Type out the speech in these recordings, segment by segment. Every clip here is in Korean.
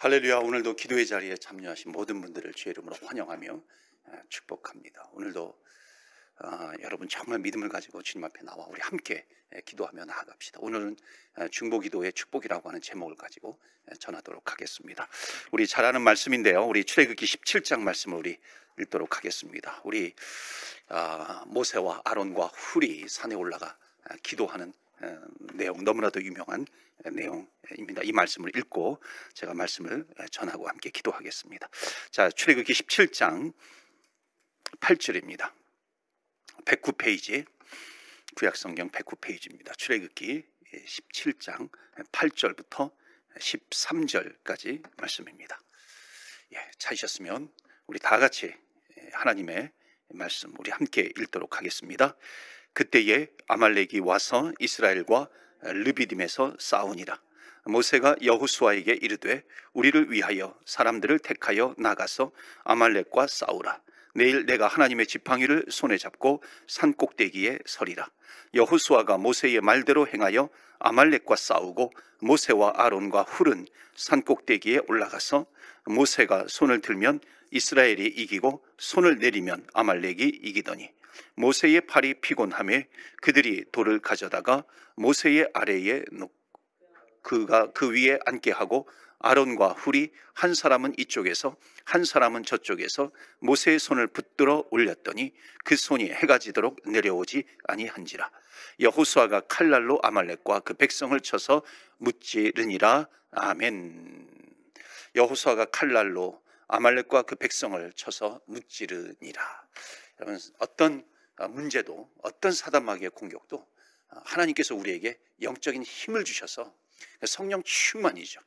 할렐루야. 오늘도 기도의 자리에 참여하신 모든 분들을 주의 이름으로 환영하며 축복합니다. 오늘도 여러분 정말 믿음을 가지고 주님 앞에 나와 우리 함께 기도하며 나아갑시다. 오늘은 중보기도의 축복이라고 하는 제목을 가지고 전하도록 하겠습니다. 우리 잘 아는 말씀인데요, 우리 출애굽기 17장 말씀을 우리 읽도록 하겠습니다. 우리 모세와 아론과 훌이 산에 올라가 기도하는 내용, 너무나도 유명한 내용입니다. 이 말씀을 읽고 제가 말씀을 전하고 함께 기도하겠습니다. 자, 출애굽기 17장 8절입니다. 109페이지, 구약성경 109페이지입니다. 출애굽기 17장 8절부터 13절까지 말씀입니다. 찾으셨으면 우리 다 같이 하나님의 말씀 우리 함께 읽도록 하겠습니다. 그때에 아말렉이 와서 이스라엘과 르비딤에서 싸우니라. 모세가 여호수아에게 이르되 우리를 위하여 사람들을 택하여 나가서 아말렉과 싸우라. 내일 내가 하나님의 지팡이를 손에 잡고 산 꼭대기에 서리라. 여호수아가 모세의 말대로 행하여 아말렉과 싸우고 모세와 아론과 훌은 산 꼭대기에 올라가서 모세가 손을 들면 이스라엘이 이기고 손을 내리면 아말렉이 이기더니 모세의 팔이 피곤하매 그들이 돌을 가져다가 모세의 아래에 놓고 그가 그 위에 앉게 하고 아론과 훌이 한 사람은 이쪽에서 한 사람은 저쪽에서 모세의 손을 붙들어 올렸더니 그 손이 해가 지도록 내려오지 아니한지라. 여호수아가 칼날로 아말렉과 그 백성을 쳐서 무찌르니라. 아멘. 여호수아가 칼날로 아말렉과 그 백성을 쳐서 무찌르니라. 여러분, 어떤 문제도, 어떤 사단마귀의 공격도 하나님께서 우리에게 영적인 힘을 주셔서 성령 충만이죠.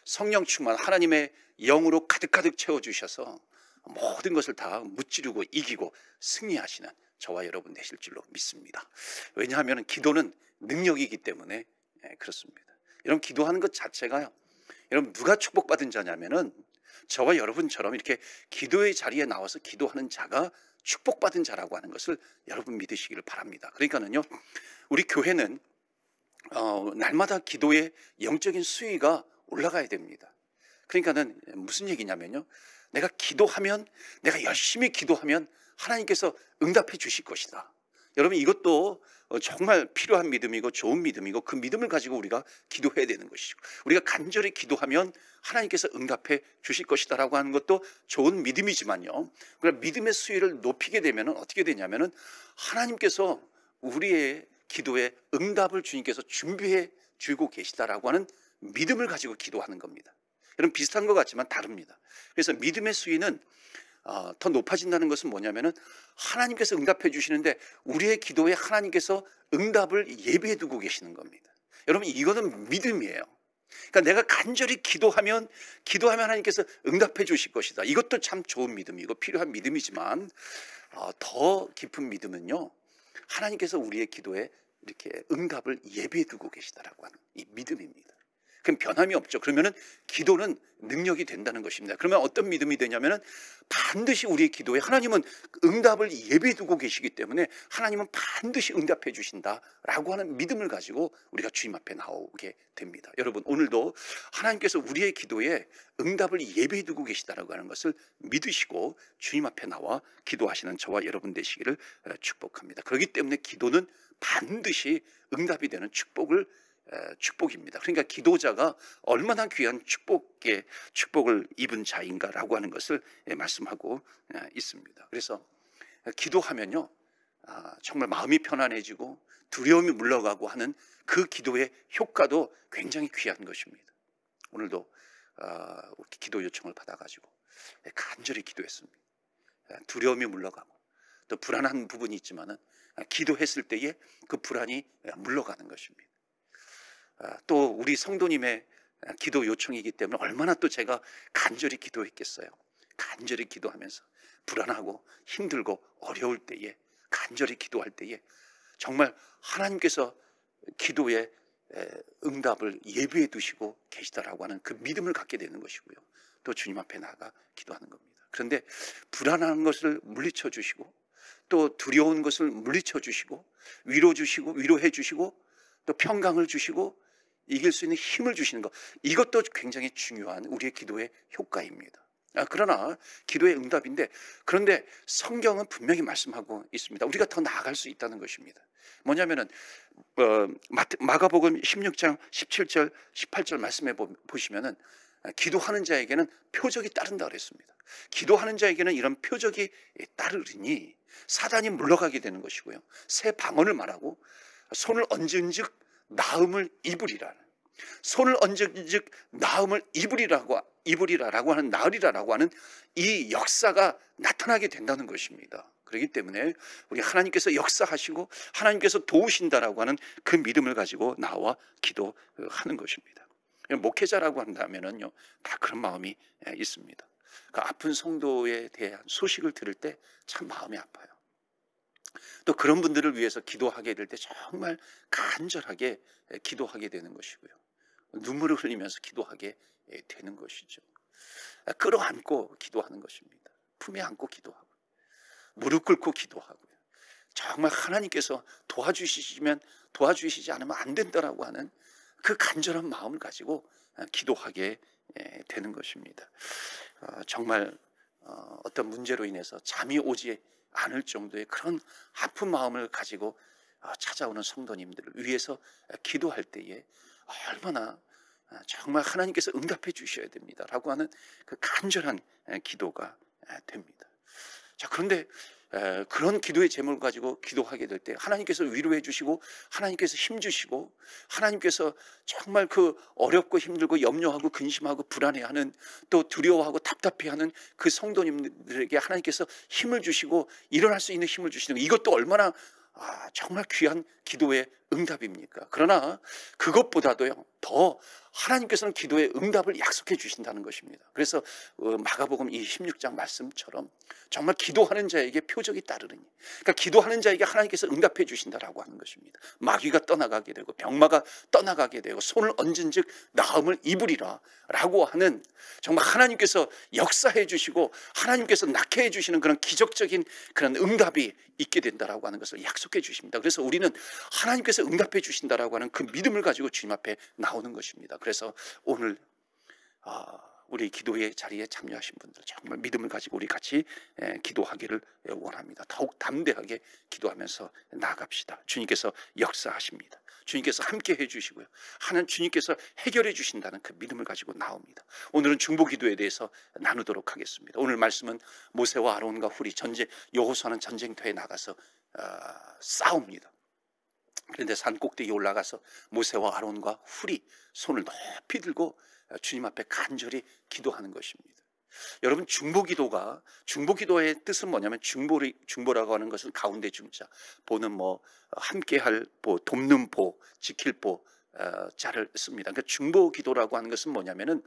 성령 충만, 하나님의 영으로 가득가득 채워주셔서 모든 것을 다 무찌르고 이기고 승리하시는 저와 여러분 되실 줄로 믿습니다. 왜냐하면 기도는 능력이기 때문에 그렇습니다. 여러분, 기도하는 것 자체가요, 여러분 누가 축복받은 자냐면은 저와 여러분처럼 이렇게 기도의 자리에 나와서 기도하는 자가 축복받은 자라고 하는 것을 여러분 믿으시기를 바랍니다. 그러니까는요, 우리 교회는 날마다 기도의 영적인 수위가 올라가야 됩니다. 그러니까는 무슨 얘기냐면요, 내가 기도하면, 내가 열심히 기도하면 하나님께서 응답해 주실 것이다. 여러분, 이것도 정말 필요한 믿음이고 좋은 믿음이고 그 믿음을 가지고 우리가 기도해야 되는 것이고, 우리가 간절히 기도하면 하나님께서 응답해 주실 것이다 라고 하는 것도 좋은 믿음이지만요, 그러나 믿음의 수위를 높이게 되면 어떻게 되냐면은 하나님께서 우리의 기도에 응답을 주님께서 준비해 주고 계시다라고 하는 믿음을 가지고 기도하는 겁니다. 여러분, 비슷한 것 같지만 다릅니다. 그래서 믿음의 수위는 더 높아진다는 것은 뭐냐면은 하나님께서 응답해 주시는데 우리의 기도에 하나님께서 응답을 예비해 두고 계시는 겁니다. 여러분, 이거는 믿음이에요. 그러니까 내가 간절히 기도하면 하나님께서 응답해 주실 것이다. 이것도 참 좋은 믿음이고 필요한 믿음이지만 더 깊은 믿음은요, 하나님께서 우리의 기도에 이렇게 응답을 예비해 두고 계시다라고 하는 이 믿음입니다. 그럼 변함이 없죠. 그러면은 기도는 능력이 된다는 것입니다. 그러면 어떤 믿음이 되냐면은 반드시 우리의 기도에 하나님은 응답을 예비해 두고 계시기 때문에 하나님은 반드시 응답해 주신다라고 하는 믿음을 가지고 우리가 주님 앞에 나오게 됩니다. 여러분, 오늘도 하나님께서 우리의 기도에 응답을 예비해 두고 계시다라고 하는 것을 믿으시고 주님 앞에 나와 기도하시는 저와 여러분 되시기를 축복합니다. 그렇기 때문에 기도는 반드시 응답이 되는 축복입니다. 그러니까 기도자가 얼마나 귀한 축복을 입은 자인가라고 하는 것을 말씀하고 있습니다. 그래서 기도하면요, 정말 마음이 편안해지고 두려움이 물러가고 하는 그 기도의 효과도 굉장히 귀한 것입니다. 오늘도 기도 요청을 받아가지고 간절히 기도했습니다. 두려움이 물러가고 또 불안한 부분이 있지만은 기도했을 때에 그 불안이 물러가는 것입니다. 또 우리 성도님의 기도 요청이기 때문에 얼마나 또 제가 간절히 기도했겠어요. 간절히 기도하면서 불안하고 힘들고 어려울 때에, 간절히 기도할 때에 정말 하나님께서 기도에 응답을 예비해 두시고 계시다라고 하는 그 믿음을 갖게 되는 것이고요, 또 주님 앞에 나가 기도하는 겁니다. 그런데 불안한 것을 물리쳐 주시고 또 두려운 것을 물리쳐 주시고 위로해 주시고 또 평강을 주시고 이길 수 있는 힘을 주시는 것, 이것도 굉장히 중요한 우리의 기도의 효과입니다. 그러나 기도의 응답인데, 그런데 성경은 분명히 말씀하고 있습니다. 우리가 더 나아갈 수 있다는 것입니다. 뭐냐면은 마가복음 16장 17절 18절 말씀해 보시면은 기도하는 자에게는 표적이 따른다 그랬습니다. 기도하는 자에게는 이런 표적이 따르리니 사단이 물러가게 되는 것이고요, 새 방언을 말하고 손을 얹은즉 나음을 입으리라. 손을 얹은즉 나음을 입으리라라고 하는, 나으리라라고 하는 이 역사가 나타나게 된다는 것입니다. 그렇기 때문에 우리 하나님께서 역사하시고 하나님께서 도우신다라고 하는 그 믿음을 가지고 나와 기도하는 것입니다. 목회자라고 한다면은요, 다 그런 마음이 있습니다. 그 아픈 성도에 대한 소식을 들을 때 참 마음이 아파요. 또 그런 분들을 위해서 기도하게 될 때 정말 간절하게 기도하게 되는 것이고요, 눈물을 흘리면서 기도하게 되는 것이죠. 끌어안고 기도하는 것입니다. 품에 안고 기도하고 무릎 꿇고 기도하고요, 정말 하나님께서 도와주시지 않으면 안 된다라고 하는 그 간절한 마음을 가지고 기도하게 되는 것입니다. 정말 어떤 문제로 인해서 잠이 오지 않을 정도의 그런 아픈 마음을 가지고 찾아오는 성도님들을 위해서 기도할 때에 얼마나 정말 하나님께서 응답해 주셔야 됩니다라고 하는 그 간절한 기도가 됩니다. 자, 그런데 그런 기도의 제목을 가지고 기도하게 될 때 하나님께서 위로해 주시고 하나님께서 힘 주시고 하나님께서 정말 그 어렵고 힘들고 염려하고 근심하고 불안해하는, 또 두려워하고 답답해하는 그 성도님들에게 하나님께서 힘을 주시고 일어날 수 있는 힘을 주시는 것, 이것도 얼마나 정말 귀한 기도의 응답입니까? 그러나 그것보다도요, 더 하나님께서는 기도의 응답을 약속해 주신다는 것입니다. 그래서 마가복음 이 16장 말씀처럼 정말 기도하는 자에게 표적이 따르느니, 그러니까 기도하는 자에게 하나님께서 응답해 주신다라고 하는 것입니다. 마귀가 떠나가게 되고 병마가 떠나가게 되고 손을 얹은즉 나음을 입으리라 라고 하는, 정말 하나님께서 역사해 주시고 하나님께서 낫게 해 주시는 그런 기적적인 그런 응답이 있게 된다라고 하는 것을 약속해 주십니다. 그래서 우리는 하나님께서 응답해 주신다라고 하는 그 믿음을 가지고 주님 앞에 나오는 것입니다. 그래서 오늘 우리 기도의 자리에 참여하신 분들 정말 믿음을 가지고 우리 같이 기도하기를 원합니다. 더욱 담대하게 기도하면서 나아갑시다. 주님께서 역사하십니다. 주님께서 함께 해주시고요, 하나님 주님께서 해결해 주신다는 그 믿음을 가지고 나옵니다. 오늘은 중보기도에 대해서 나누도록 하겠습니다. 오늘 말씀은 모세와 아론과 훌이 여호수아는 전쟁터에 나가서 싸웁니다. 그런데 산 꼭대기에 올라가서 모세와 아론과 훌이 손을 높이 들고 주님 앞에 간절히 기도하는 것입니다. 여러분, 중보기도의 뜻은 뭐냐면, 중보라고 하는 것은 가운데 중자, 보는 함께할 보, 돕는 보, 지킬 보 자를 씁니다. 그러니까 중보기도라고 하는 것은 뭐냐면은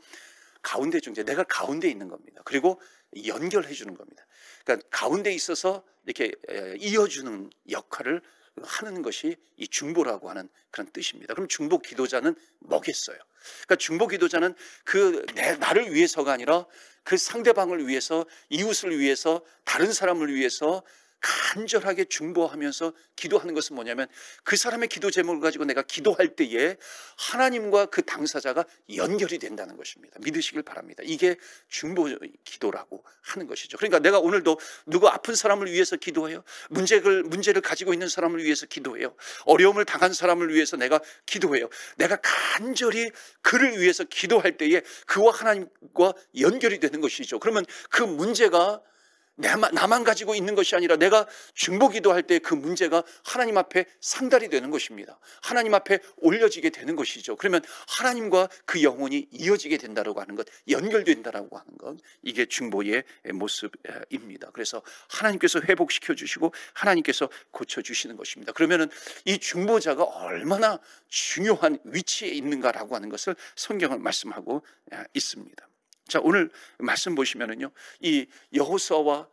가운데 중재, 내가 가운데 있는 겁니다. 그리고 연결해 주는 겁니다. 그러니까 가운데 있어서 이렇게 이어주는 역할을 하는 것이 이 중보라고 하는 그런 뜻입니다. 그럼 중보 기도자는 뭐겠어요? 그러니까 중보 기도자는 나를 위해서가 아니라 그 상대방을 위해서, 이웃을 위해서, 다른 사람을 위해서 간절하게 중보하면서 기도하는 것은 뭐냐면, 그 사람의 기도 제목을 가지고 내가 기도할 때에 하나님과 그 당사자가 연결이 된다는 것입니다. 믿으시길 바랍니다. 이게 중보 기도라고 하는 것이죠. 그러니까 내가 오늘도 누구 아픈 사람을 위해서 기도해요, 문제를 가지고 있는 사람을 위해서 기도해요, 어려움을 당한 사람을 위해서 내가 기도해요. 내가 간절히 그를 위해서 기도할 때에 그와 하나님과 연결이 되는 것이죠. 그러면 그 문제가 나만 가지고 있는 것이 아니라 내가 중보기도할 때 그 문제가 하나님 앞에 상달이 되는 것입니다. 하나님 앞에 올려지게 되는 것이죠. 그러면 하나님과 그 영혼이 이어지게 된다고 하는 것, 연결된다고 하는 것, 이게 중보의 모습입니다. 그래서 하나님께서 회복시켜 주시고 하나님께서 고쳐주시는 것입니다. 그러면은 이 중보자가 얼마나 중요한 위치에 있는가라고 하는 것을 성경은 말씀하고 있습니다. 자, 오늘 말씀 보시면은요, 이 여호수아가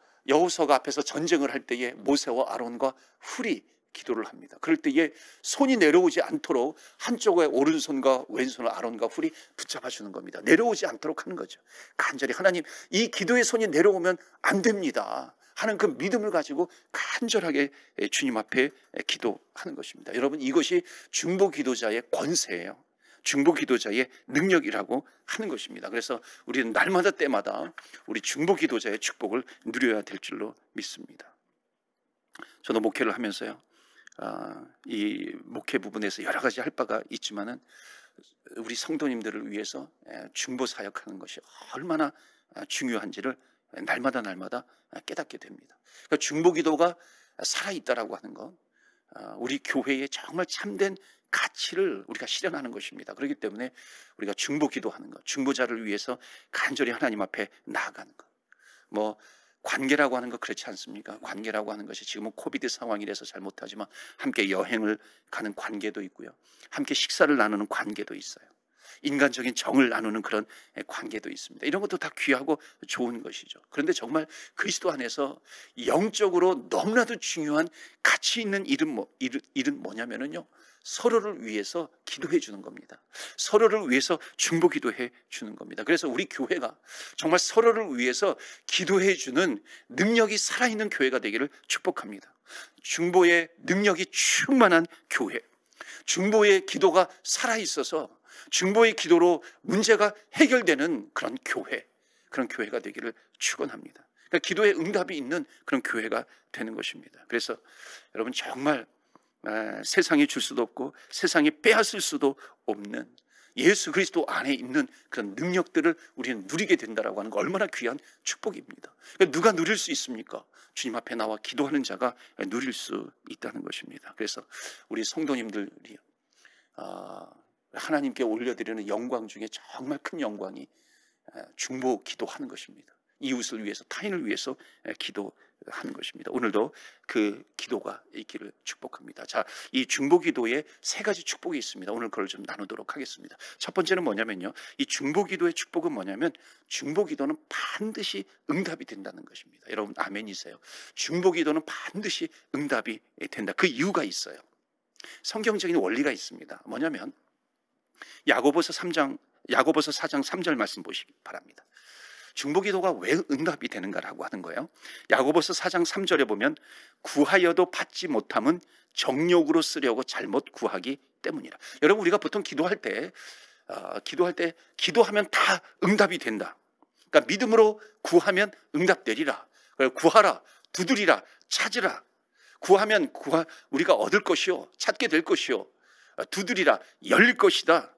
앞에서 전쟁을 할 때에 모세와 아론과 훌이 기도를 합니다. 그럴 때에 손이 내려오지 않도록 한쪽에 오른손과 왼손을 아론과 훌이 붙잡아 주는 겁니다. 내려오지 않도록 하는 거죠. 간절히 하나님, 이 기도의 손이 내려오면 안 됩니다 하는 그 믿음을 가지고 간절하게 주님 앞에 기도하는 것입니다. 여러분, 이것이 중보 기도자의 권세예요. 중보 기도자의 능력이라고 하는 것입니다. 그래서 우리는 날마다 때마다 우리 중보 기도자의 축복을 누려야 될 줄로 믿습니다. 저도 목회를 하면서요, 이 목회 부분에서 여러 가지 할 바가 있지만은 우리 성도님들을 위해서 중보 사역하는 것이 얼마나 중요한지를 날마다 깨닫게 됩니다. 그러니까 중보 기도가 살아있다라고 하는 것, 우리 교회에 정말 참된 가치를 우리가 실현하는 것입니다. 그렇기 때문에 우리가 중보 기도하는 것, 중보자를 위해서 간절히 하나님 앞에 나아가는 것, 뭐 관계라고 하는 것 그렇지 않습니까? 관계라고 하는 것이 지금은 코비드 상황이라서 잘 못하지만 함께 여행을 가는 관계도 있고요, 함께 식사를 나누는 관계도 있어요. 인간적인 정을 나누는 그런 관계도 있습니다. 이런 것도 다 귀하고 좋은 것이죠. 그런데 정말 그리스도 안에서 영적으로 너무나도 중요한 가치 있는 일은 뭐냐면요, 서로를 위해서 기도해 주는 겁니다. 서로를 위해서 중보 기도해 주는 겁니다. 그래서 우리 교회가 정말 서로를 위해서 기도해 주는 능력이 살아있는 교회가 되기를 축복합니다. 중보의 능력이 충만한 교회, 중보의 기도가 살아있어서 중보의 기도로 문제가 해결되는 그런 교회가 되기를 축원합니다. 그러니까 기도의 응답이 있는 그런 교회가 되는 것입니다. 그래서 여러분 정말 세상이 줄 수도 없고 세상이 빼앗을 수도 없는 예수 그리스도 안에 있는 그런 능력들을 우리는 누리게 된다라고 하는 거 얼마나 귀한 축복입니다. 그러니까 누가 누릴 수 있습니까? 주님 앞에 나와 기도하는 자가 누릴 수 있다는 것입니다. 그래서 우리 성도님들이 하나님께 올려드리는 영광 중에 정말 큰 영광이 중보 기도하는 것입니다. 이웃을 위해서, 타인을 위해서 기도하는 것입니다. 오늘도 그 기도가 있기를 축복합니다. 자, 이 중보 기도에 세 가지 축복이 있습니다. 오늘 그걸 좀 나누도록 하겠습니다. 첫 번째는 뭐냐면요, 이 중보 기도의 축복은 뭐냐면 중보 기도는 반드시 응답이 된다는 것입니다. 여러분 아멘이세요? 중보 기도는 반드시 응답이 된다. 그 이유가 있어요. 성경적인 원리가 있습니다. 뭐냐면 야고보서 4장 3절 말씀 보시기 바랍니다. 중보 기도가 왜 응답이 되는가라고 하는 거예요. 야고보서 4장 3절에 보면 구하여도 받지 못함은 정욕으로 쓰려고 잘못 구하기 때문이라. 여러분 우리가 보통 기도할 때 기도하면 다 응답이 된다. 그러니까 믿음으로 구하면 응답되리라. 구하라, 두드리라, 찾으라. 구하면 우리가 얻을 것이요, 찾게 될 것이요, 두드리라, 열릴 것이다.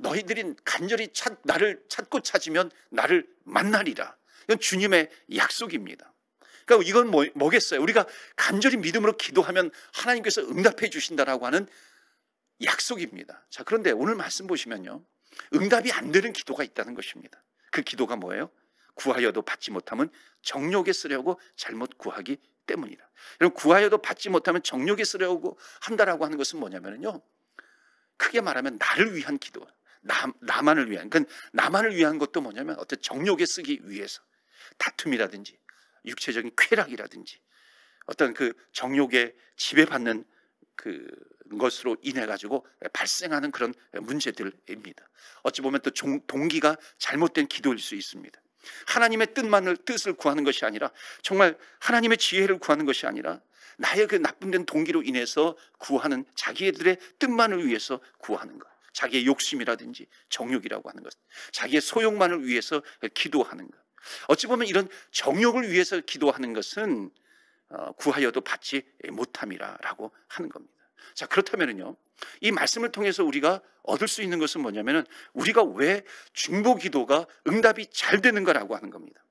너희들이 간절히 나를 찾고 찾으면 나를 만나리라. 이건 주님의 약속입니다. 그러니까 이건 뭐겠어요? 우리가 간절히 믿음으로 기도하면 하나님께서 응답해 주신다라고 하는 약속입니다. 자, 그런데 오늘 말씀 보시면요, 응답이 안 되는 기도가 있다는 것입니다. 그 기도가 뭐예요? 구하여도 받지 못하면 정욕에 쓰려고 잘못 구하기 때문이라. 여러분 구하여도 받지 못하면 정욕에 쓰려고 한다라고 하는 것은 뭐냐면요, 크게 말하면 나를 위한 기도, 나만을 위한, 그러니까 나만을 위한 것도 뭐냐면 어떤 정욕에 쓰기 위해서, 다툼이라든지 육체적인 쾌락이라든지 어떤 그 정욕에 지배받는 그 것으로 인해 가지고 발생하는 그런 문제들입니다. 어찌 보면 또 동기가 잘못된 기도일 수 있습니다. 하나님의 뜻을 구하는 것이 아니라, 정말 하나님의 지혜를 구하는 것이 아니라 나의 그 나쁜된 동기로 인해서 구하는, 자기들의 뜻만을 위해서 구하는 것, 자기의 욕심이라든지 정욕이라고 하는 것, 자기의 소욕만을 위해서 기도하는 것. 어찌 보면 이런 정욕을 위해서 기도하는 것은 구하여도 받지 못함이라고 하는 겁니다. 자, 그렇다면요, 이 말씀을 통해서 우리가 얻을 수 있는 것은 뭐냐면은, 우리가 왜 중보 기도가 응답이 잘 되는가라고 하는 겁니다.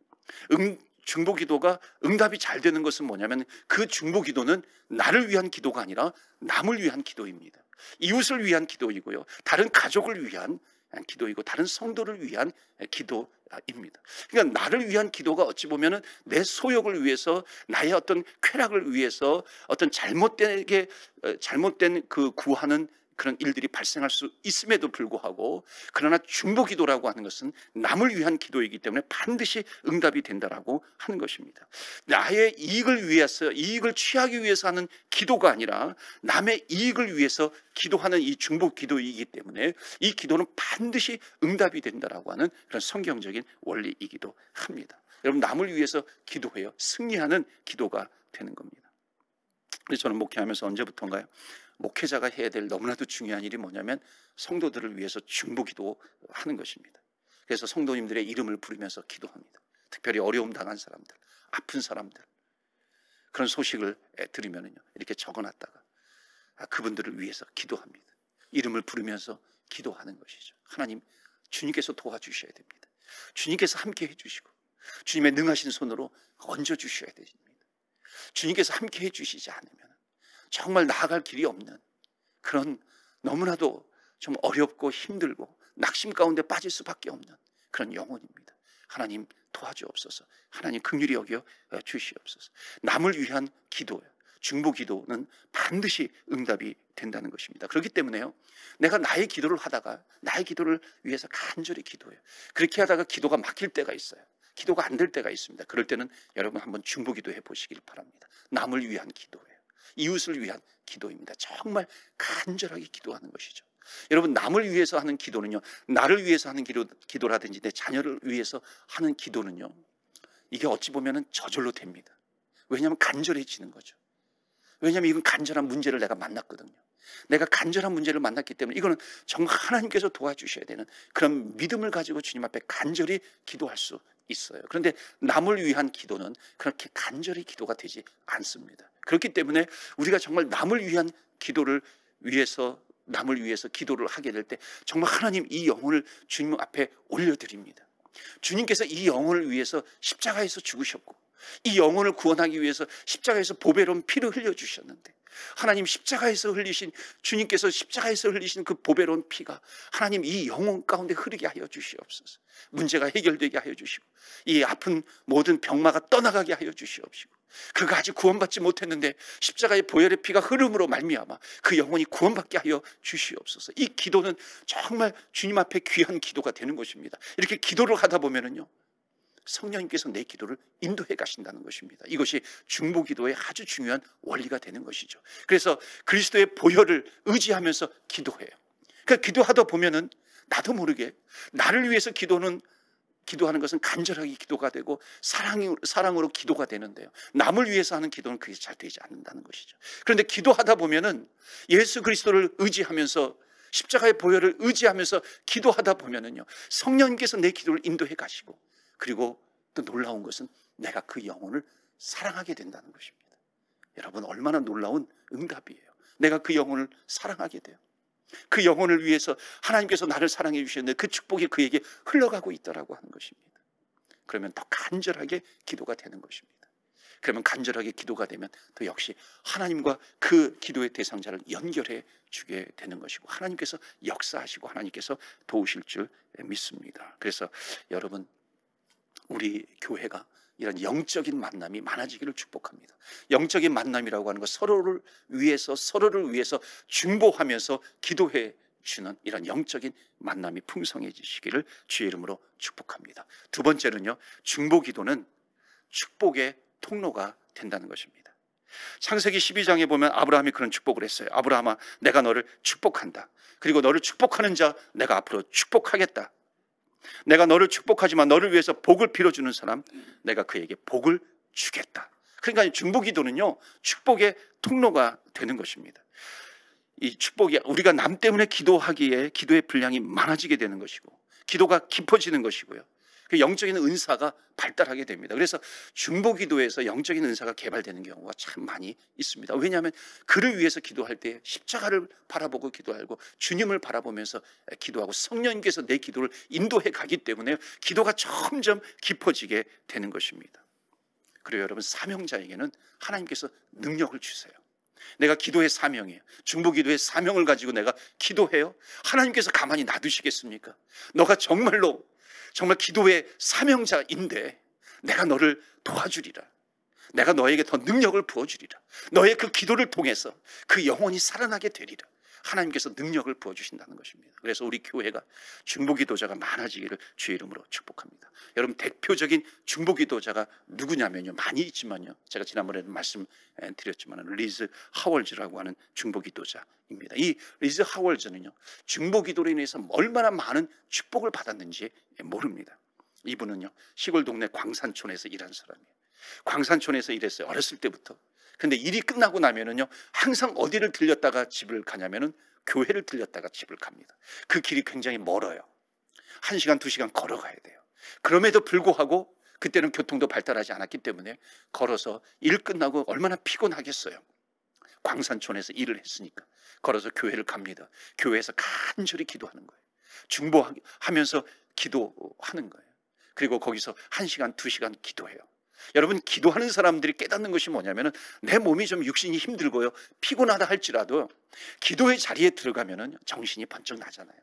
중보 기도가 응답이 잘 되는 것은 뭐냐면, 그 중보 기도는 나를 위한 기도가 아니라 남을 위한 기도입니다. 이웃을 위한 기도이고요, 다른 가족을 위한 기도이고, 다른 성도를 위한 기도입니다. 그러니까 나를 위한 기도가 어찌 보면은 내 소욕을 위해서, 나의 어떤 쾌락을 위해서 어떤 잘못된 그 구하는 그런 일들이 발생할 수 있음에도 불구하고, 그러나 중보 기도라고 하는 것은 남을 위한 기도이기 때문에 반드시 응답이 된다라고 하는 것입니다. 나의 이익을 위해서, 이익을 취하기 위해서 하는 기도가 아니라 남의 이익을 위해서 기도하는 이 중보 기도이기 때문에 이 기도는 반드시 응답이 된다라고 하는 그런 성경적인 원리이기도 합니다. 여러분, 남을 위해서 기도해요, 승리하는 기도가 되는 겁니다. 그래서 저는 목회하면서 언제부턴가요? 목회자가 해야 될 너무나도 중요한 일이 뭐냐면 성도들을 위해서 중보기도 하는 것입니다. 그래서 성도님들의 이름을 부르면서 기도합니다. 특별히 어려움 당한 사람들, 아픈 사람들, 그런 소식을 들으면요 이렇게 적어놨다가 그분들을 위해서 기도합니다. 이름을 부르면서 기도하는 것이죠. 하나님, 주님께서 도와주셔야 됩니다. 주님께서 함께 해주시고 주님의 능하신 손으로 얹어주셔야 됩니다. 주님께서 함께 해주시지 않으면 정말 나아갈 길이 없는 그런 너무나도 좀 어렵고 힘들고 낙심 가운데 빠질 수밖에 없는 그런 영혼입니다. 하나님 도와주옵소서. 하나님 긍휼히 여겨 주시옵소서. 남을 위한 기도예요. 중보 기도는 반드시 응답이 된다는 것입니다. 그렇기 때문에요, 내가 나의 기도를 하다가 나의 기도를 위해서 간절히 기도해요. 그렇게 하다가 기도가 막힐 때가 있어요. 기도가 안 될 때가 있습니다. 그럴 때는 여러분 한번 중보 기도해 보시길 바랍니다. 남을 위한 기도예요. 이웃을 위한 기도입니다. 정말 간절하게 기도하는 것이죠. 여러분, 남을 위해서 하는 기도는요, 나를 위해서 하는 기도라든지 내 자녀를 위해서 하는 기도는요, 이게 어찌 보면 저절로 됩니다. 왜냐하면 간절해지는 거죠. 왜냐하면 이건 간절한 문제를 내가 만났거든요. 내가 간절한 문제를 만났기 때문에 이거는 정말 하나님께서 도와주셔야 되는 그런 믿음을 가지고 주님 앞에 간절히 기도할 수 있어요. 그런데 남을 위한 기도는 그렇게 간절히 기도가 되지 않습니다. 그렇기 때문에 우리가 정말 남을 위한 기도를 위해서 남을 위해서 기도를 하게 될 때 정말 하나님, 이 영혼을 주님 앞에 올려드립니다. 주님께서 이 영혼을 위해서 십자가에서 죽으셨고 이 영혼을 구원하기 위해서 십자가에서 보배로운 피를 흘려주셨는데, 하나님, 십자가에서 흘리신 주님께서 십자가에서 흘리신 그 보배로운 피가 하나님 이 영혼 가운데 흐르게 하여 주시옵소서. 문제가 해결되게 하여 주시고 이 아픈 모든 병마가 떠나가게 하여 주시옵시고, 그가 아직 구원받지 못했는데 십자가의 보혈의 피가 흐름으로 말미암아 그 영혼이 구원받게 하여 주시옵소서. 이 기도는 정말 주님 앞에 귀한 기도가 되는 것입니다. 이렇게 기도를 하다 보면은요, 성령님께서 내 기도를 인도해 가신다는 것입니다. 이것이 중보 기도의 아주 중요한 원리가 되는 것이죠. 그래서 그리스도의 보혈을 의지하면서 기도해요. 그러니까 기도하다 보면은 나도 모르게 나를 위해서 기도하는 것은 간절하게 기도가 되고 사랑으로 기도가 되는데요, 남을 위해서 하는 기도는 그게 잘 되지 않는다는 것이죠. 그런데 기도하다 보면은 예수 그리스도를 의지하면서 십자가의 보혈을 의지하면서 기도하다 보면은요, 성령님께서 내 기도를 인도해 가시고, 그리고 또 놀라운 것은 내가 그 영혼을 사랑하게 된다는 것입니다. 여러분, 얼마나 놀라운 응답이에요. 내가 그 영혼을 사랑하게 돼요. 그 영혼을 위해서 하나님께서 나를 사랑해 주셨는데 그 축복이 그에게 흘러가고 있다라고 하는 것입니다. 그러면 더 간절하게 기도가 되는 것입니다. 그러면 간절하게 기도가 되면 또 역시 하나님과 그 기도의 대상자를 연결해 주게 되는 것이고, 하나님께서 역사하시고 하나님께서 도우실 줄 믿습니다. 그래서 여러분, 우리 교회가 이런 영적인 만남이 많아지기를 축복합니다. 영적인 만남이라고 하는 것, 서로를 위해서 중보하면서 기도해 주는 이런 영적인 만남이 풍성해지시기를 주의 이름으로 축복합니다. 두 번째는요, 중보 기도는 축복의 통로가 된다는 것입니다. 창세기 12장에 보면 아브라함이 그런 축복을 했어요. 아브라함아, 내가 너를 축복한다. 그리고 너를 축복하는 자 내가 앞으로 축복하겠다. 내가 너를 축복하지만 너를 위해서 복을 빌어주는 사람 내가 그에게 복을 주겠다. 그러니까 중보 기도는요, 축복의 통로가 되는 것입니다. 이 축복이 우리가 남 때문에 기도하기에 기도의 분량이 많아지게 되는 것이고 기도가 깊어지는 것이고요, 그 영적인 은사가 발달하게 됩니다. 그래서 중보 기도에서 영적인 은사가 개발되는 경우가 참 많이 있습니다. 왜냐하면 그를 위해서 기도할 때 십자가를 바라보고 기도하고 주님을 바라보면서 기도하고 성령님께서 내 기도를 인도해 가기 때문에 기도가 점점 깊어지게 되는 것입니다. 그리고 여러분, 사명자에게는 하나님께서 능력을 주세요. 내가 기도의 사명이에요. 중보 기도의 사명을 가지고 내가 기도해요. 하나님께서 가만히 놔두시겠습니까? 너가 정말 기도의 사명자인데 내가 너를 도와주리라. 내가 너에게 더 능력을 부어주리라. 너의 그 기도를 통해서 그 영혼이 살아나게 되리라. 하나님께서 능력을 부어주신다는 것입니다. 그래서 우리 교회가 중보기도자가 많아지기를 주의 이름으로 축복합니다. 여러분, 대표적인 중보기도자가 누구냐면요, 많이 있지만요, 제가 지난번에도 말씀드렸지만 리즈 하월즈라고 하는 중보기도자입니다. 이 리즈 하월즈는요, 중보기도로 인해서 얼마나 많은 축복을 받았는지 모릅니다. 이분은요, 시골 동네 광산촌에서 일한 사람이에요. 광산촌에서 일했어요. 어렸을 때부터. 근데 일이 끝나고 나면은요, 항상 어디를 들렸다가 집을 가냐면은 교회를 들렸다가 집을 갑니다. 그 길이 굉장히 멀어요. 1시간, 2시간 걸어가야 돼요. 그럼에도 불구하고 그때는 교통도 발달하지 않았기 때문에 걸어서 일 끝나고 얼마나 피곤하겠어요. 광산촌에서 일을 했으니까 걸어서 교회를 갑니다. 교회에서 간절히 기도하는 거예요. 중보하면서 기도하는 거예요. 그리고 거기서 1시간, 2시간 기도해요. 여러분, 기도하는 사람들이 깨닫는 것이 뭐냐면은, 내 몸이 좀 육신이 힘들고요, 피곤하다 할지라도 기도의 자리에 들어가면은 정신이 번쩍 나잖아요.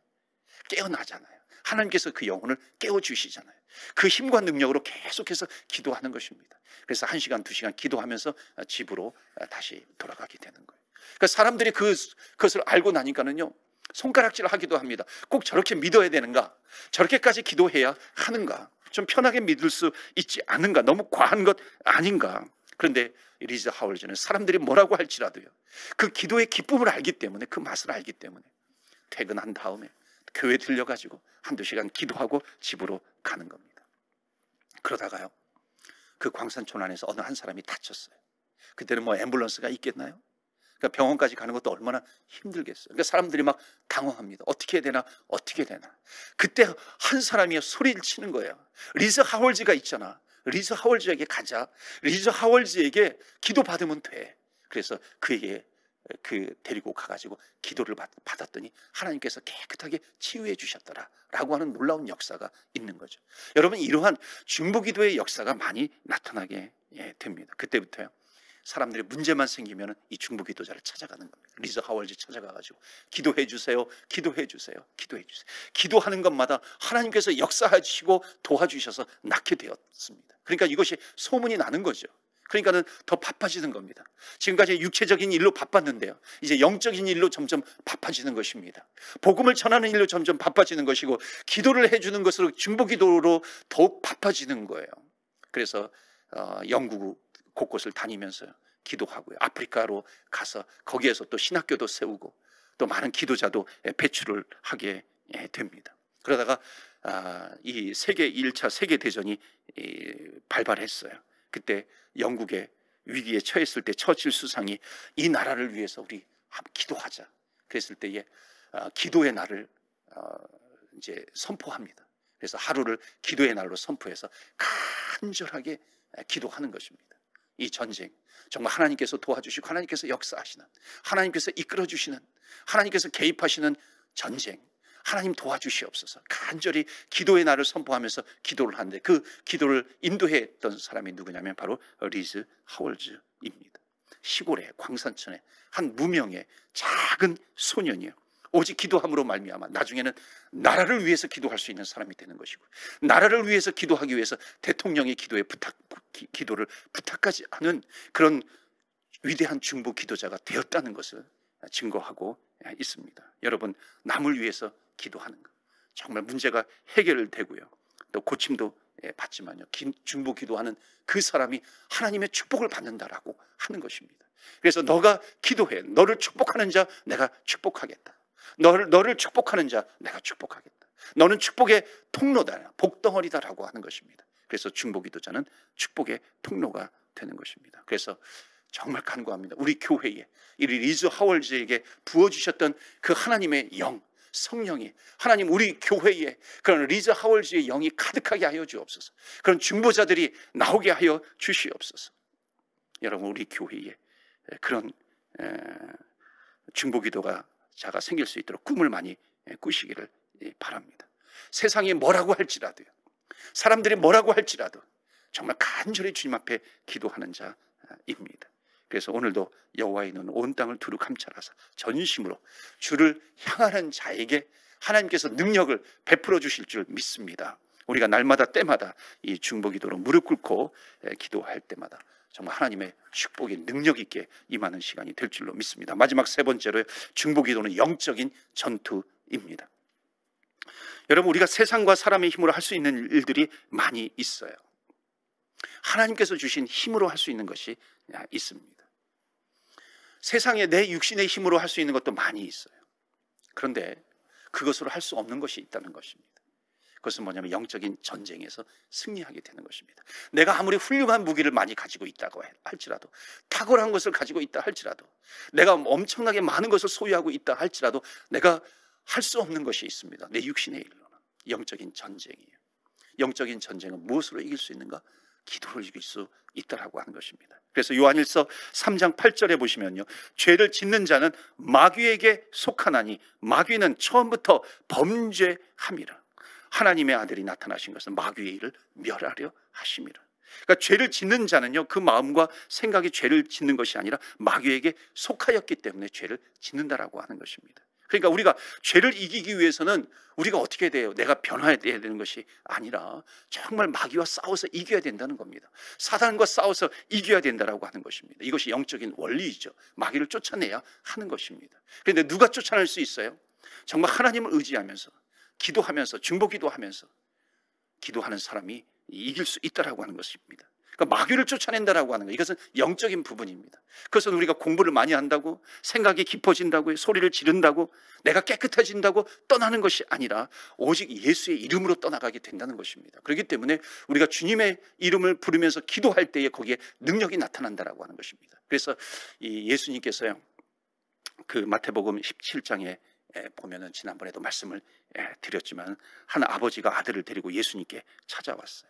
깨어나잖아요. 하나님께서 그 영혼을 깨워주시잖아요. 그 힘과 능력으로 계속해서 기도하는 것입니다. 그래서 1시간, 2시간 기도하면서 집으로 다시 돌아가게 되는 거예요. 그러니까 사람들이 그것을 알고 나니까는요, 손가락질 하기도 합니다. 꼭 저렇게 믿어야 되는가? 저렇게까지 기도해야 하는가? 좀 편하게 믿을 수 있지 않은가? 너무 과한 것 아닌가? 그런데 리즈 하월즈는 사람들이 뭐라고 할지라도요, 그 기도의 기쁨을 알기 때문에, 그 맛을 알기 때문에 퇴근한 다음에 교회 들려가지고 1-2시간 기도하고 집으로 가는 겁니다. 그러다가요, 그 광산촌 안에서 어느 한 사람이 다쳤어요. 그때는 뭐 앰뷸런스가 있겠나요? 그러니까 병원까지 가는 것도 얼마나 힘들겠어요. 그러니까 사람들이 막 당황합니다. 어떻게 해야 되나, 어떻게 되나. 그때 한 사람이 소리를 치는 거예요. 리즈 하월즈가 있잖아. 리즈 하월즈에게 가자. 리즈 하월즈에게 기도 받으면 돼. 그래서 그에게 데리고 가가지고 기도를 받았더니 하나님께서 깨끗하게 치유해 주셨더라 라고 하는 놀라운 역사가 있는 거죠. 여러분, 이러한 중보기도의 역사가 많이 나타나게 됩니다. 그때부터요, 사람들이 문제만 생기면 이 중보기도자를 찾아가는 겁니다. 리즈 하월즈 찾아가가지고 기도해 주세요, 기도해 주세요, 기도해 주세요. 기도하는 것마다 하나님께서 역사하시고 도와주셔서 낫게 되었습니다. 그러니까 이것이 소문이 나는 거죠. 그러니까는 더 바빠지는 겁니다. 지금까지 육체적인 일로 바빴는데요, 이제 영적인 일로 점점 바빠지는 것입니다. 복음을 전하는 일로 점점 바빠지는 것이고, 기도를 해주는 것으로, 중보기도로 더욱 바빠지는 거예요. 그래서 영국 곳곳을 다니면서 기도하고요, 아프리카로 가서 거기에서 또 신학교도 세우고 또 많은 기도자도 배출을 하게 됩니다. 그러다가 이 1차 세계대전이 발발했어요. 그때 영국의 위기에 처했을 때 처칠 수상이 이 나라를 위해서 우리 기도하자 그랬을 때에 기도의 날을 이제 선포합니다. 그래서 하루를 기도의 날로 선포해서 간절하게 기도하는 것입니다. 이 전쟁, 정말 하나님께서 도와주시고 하나님께서 역사하시는, 하나님께서 이끌어주시는, 하나님께서 개입하시는 전쟁, 하나님 도와주시옵소서. 간절히 기도의 날을 선포하면서 기도를 하는데, 그 기도를 인도했던 사람이 누구냐면 바로 리즈 하월즈입니다. 시골의 광산촌의 한 무명의 작은 소년이에요. 오직 기도함으로 말미암아 나중에는 나라를 위해서 기도할 수 있는 사람이 되는 것이고, 나라를 위해서 기도하기 위해서 대통령의 기도를 부탁하지 않은 그런 위대한 중보 기도자가 되었다는 것을 증거하고 있습니다. 여러분, 남을 위해서 기도하는 것, 정말 문제가 해결되고요, 또 고침도 받지만요, 중보 기도하는 그 사람이 하나님의 축복을 받는다라고 하는 것입니다. 그래서 너가 기도해. 너를 축복하는 자 내가 축복하겠다. 너를 축복하는 자 내가 축복하겠다. 너는 축복의 통로다, 복덩어리다라고 하는 것입니다. 그래서 중보기도자는 축복의 통로가 되는 것입니다. 그래서 정말 간구합니다. 우리 교회에 이 리즈 하월즈에게 부어주셨던 그 하나님의 영, 성령이, 하나님 우리 교회에 그런 리즈 하월즈의 영이 가득하게 하여 주옵소서. 그런 중보자들이 나오게 하여 주시옵소서. 여러분, 우리 교회에 그런 중보기도가 자가 생길 수 있도록 꿈을 많이 꾸시기를 바랍니다. 세상이 뭐라고 할지라도요, 사람들이 뭐라고 할지라도 정말 간절히 주님 앞에 기도하는 자입니다. 그래서 오늘도 여호와의 눈은 온 땅을 두루 감찰하사 전심으로 주를 향하는 자에게 하나님께서 능력을 베풀어 주실 줄 믿습니다. 우리가 날마다 때마다 이 중보기도로 무릎 꿇고 기도할 때마다 정말 하나님의 축복이 능력 있게 임하는 시간이 될 줄로 믿습니다. 마지막 세 번째로, 중보기도는 영적인 전투입니다. 여러분, 우리가 세상과 사람의 힘으로 할 수 있는 일들이 많이 있어요. 하나님께서 주신 힘으로 할 수 있는 것이 있습니다. 세상에 내 육신의 힘으로 할 수 있는 것도 많이 있어요. 그런데 그것으로 할 수 없는 것이 있다는 것입니다. 그것은 뭐냐면 영적인 전쟁에서 승리하게 되는 것입니다. 내가 아무리 훌륭한 무기를 많이 가지고 있다고 할지라도, 탁월한 것을 가지고 있다 할지라도, 내가 엄청나게 많은 것을 소유하고 있다 할지라도 내가 할 수 없는 것이 있습니다. 내 육신의 일로는. 영적인 전쟁이에요. 영적인 전쟁은 무엇으로 이길 수 있는가? 기도를 이길 수 있다라고 하는 것입니다. 그래서 요한일서 3장 8절에 보시면요, 죄를 짓는 자는 마귀에게 속하나니 마귀는 처음부터 범죄함이라. 하나님의 아들이 나타나신 것은 마귀의 일을 멸하려 하심이라. 그러니까 죄를 짓는 자는요, 그 마음과 생각이 죄를 짓는 것이 아니라 마귀에게 속하였기 때문에 죄를 짓는다라고 하는 것입니다. 그러니까 우리가 죄를 이기기 위해서는 우리가 어떻게 돼요? 내가 변화해야 되는 것이 아니라 정말 마귀와 싸워서 이겨야 된다는 겁니다. 사단과 싸워서 이겨야 된다라고 하는 것입니다. 이것이 영적인 원리이죠. 마귀를 쫓아내야 하는 것입니다. 그런데 누가 쫓아낼 수 있어요? 정말 하나님을 의지하면서, 기도하면서, 중보기도하면서 기도하는 사람이 이길 수 있다라고 하는 것입니다. 그러니까 마귀를 쫓아낸다라고 하는 것, 이것은 영적인 부분입니다. 그것은 우리가 공부를 많이 한다고, 생각이 깊어진다고, 소리를 지른다고, 내가 깨끗해진다고 떠나는 것이 아니라 오직 예수의 이름으로 떠나가게 된다는 것입니다. 그렇기 때문에 우리가 주님의 이름을 부르면서 기도할 때에 거기에 능력이 나타난다라고 하는 것입니다. 그래서 이 예수님께서요, 그 마태복음 17장에 보면은 지난번에도 말씀을 드렸지만 한 아버지가 아들을 데리고 예수님께 찾아왔어요.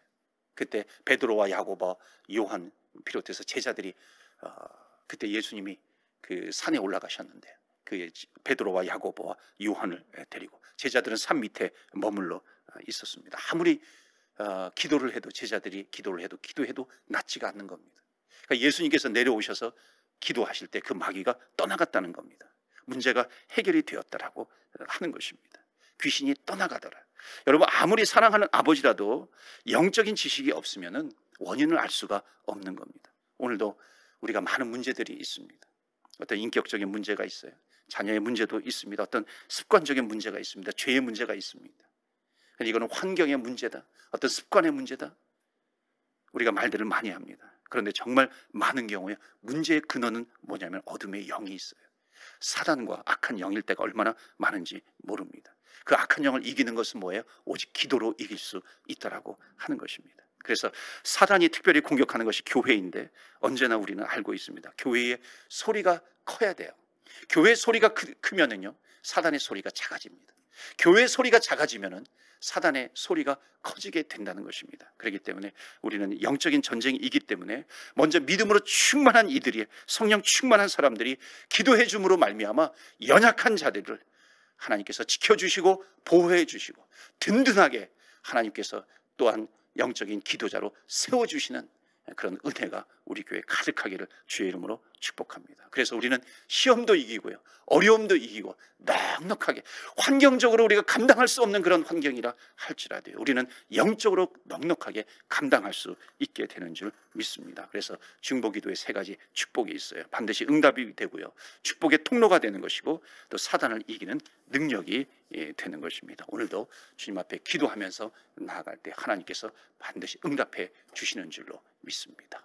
그때 베드로와 야고보, 요한 비롯해서 제자들이 그때 예수님이 그 산에 올라가셨는데 그 베드로와 야고보와 요한을 데리고 제자들은 산 밑에 머물러 있었습니다. 아무리 기도를 해도, 제자들이 기도를 해도 기도해도 낫지가 않는 겁니다. 그러니까 예수님께서 내려오셔서 기도하실 때 그 마귀가 떠나갔다는 겁니다. 문제가 해결이 되었다라고 하는 것입니다. 귀신이 떠나가더라. 여러분, 아무리 사랑하는 아버지라도 영적인 지식이 없으면은 원인을 알 수가 없는 겁니다. 오늘도 우리가 많은 문제들이 있습니다. 어떤 인격적인 문제가 있어요. 자녀의 문제도 있습니다. 어떤 습관적인 문제가 있습니다. 죄의 문제가 있습니다. 이거는 환경의 문제다, 어떤 습관의 문제다, 우리가 말들을 많이 합니다. 그런데 정말 많은 경우에 문제의 근원은 뭐냐면 어둠의 영이 있어요. 사단과 악한 영일 때가 얼마나 많은지 모릅니다. 그 악한 영을 이기는 것은 뭐예요? 오직 기도로 이길 수 있다라고 하는 것입니다. 그래서 사단이 특별히 공격하는 것이 교회인데 언제나 우리는 알고 있습니다. 교회의 소리가 커야 돼요. 교회의 소리가 크면은요, 사단의 소리가 작아집니다. 교회의 소리가 작아지면은 사단의 소리가 커지게 된다는 것입니다. 그렇기 때문에 우리는 영적인 전쟁이 이기 때문에 먼저 믿음으로 충만한 이들이, 성령 충만한 사람들이 기도해 줌으로 말미암아 연약한 자들을 하나님께서 지켜주시고 보호해 주시고 든든하게 하나님께서 또한 영적인 기도자로 세워주시는 그런 은혜가 우리 교회에 가득하기를 주의 이름으로 축복합니다. 그래서 우리는 시험도 이기고요, 어려움도 이기고 넉넉하게, 환경적으로 우리가 감당할 수 없는 그런 환경이라 할지라도 우리는 영적으로 넉넉하게 감당할 수 있게 되는 줄 믿습니다. 그래서 중보기도에 세 가지 축복이 있어요. 반드시 응답이 되고요, 축복의 통로가 되는 것이고, 또 사단을 이기는 능력이 되는 것입니다. 오늘도 주님 앞에 기도하면서 나아갈 때 하나님께서 반드시 응답해 주시는 줄로 믿습니다.